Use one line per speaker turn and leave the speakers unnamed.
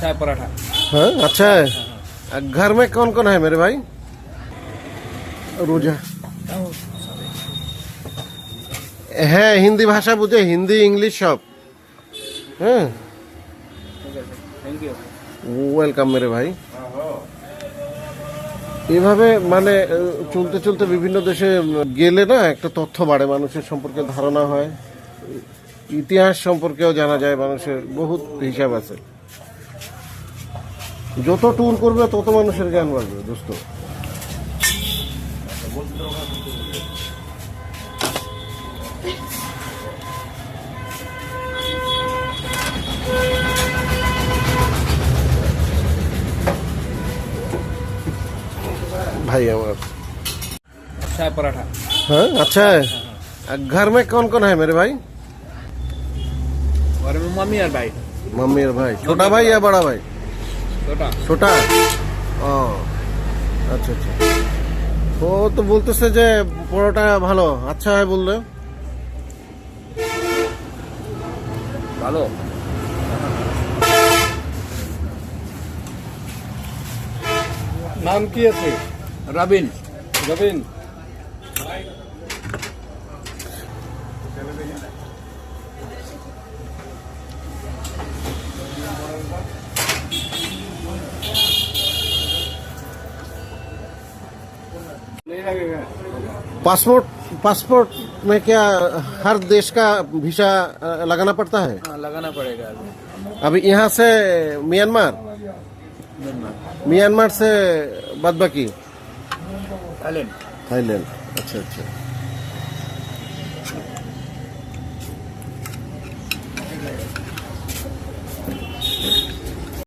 अच्छा है पराठा।
हाँ अच्छा है। घर में कौन कौन है मेरे भाई? रोजा হ্যাঁ হিন্দি ভাষা বুঝে, হিন্দি ইংলিশ সব। হ্যাঁ
थैंक यू।
ওয়েলকাম মেরে ভাই। এভাবে মানে চলতে চলতে বিভিন্ন দেশে গেলে না একটা তথ্য বাড়ে, মানুষের সম্পর্কে ধারণা হয়, ইতিহাস সম্পর্কেও জানা যায়, মানুষের বহুত হিসাব আছে। যত ট্যুর করবে তত মানুষের জ্ঞান বাড়বে দোস্ত। भाई हमारा
अच्छा है पराठा।
हाँ अच्छा है। घर में कौन कौन है मेरे भाई?
और में मम्मी और भाई।
मम्मी और भाई, छोटा भाई या बड़ा भाई?
छोटा।
छोटा ও আচ্ছা আচ্ছা। ও তো বলতেছে যে পরোটা ভালো, আচ্ছা হয় বললে।
ভালো।
নাম কি আছে?
रबिन।
রবিন। नहीं लगेगा।
पासपोर्ट पासपोर्ट में क्या हर देश का वीजा लगाना पड़ता है?
हाँ लगाना पड़ेगा अभी।
अभी यहाँ से म्यांमार, म्यांमार से बाद बाकी
थाईलैंड।
थाईलैंड। अच्छा अच्छा।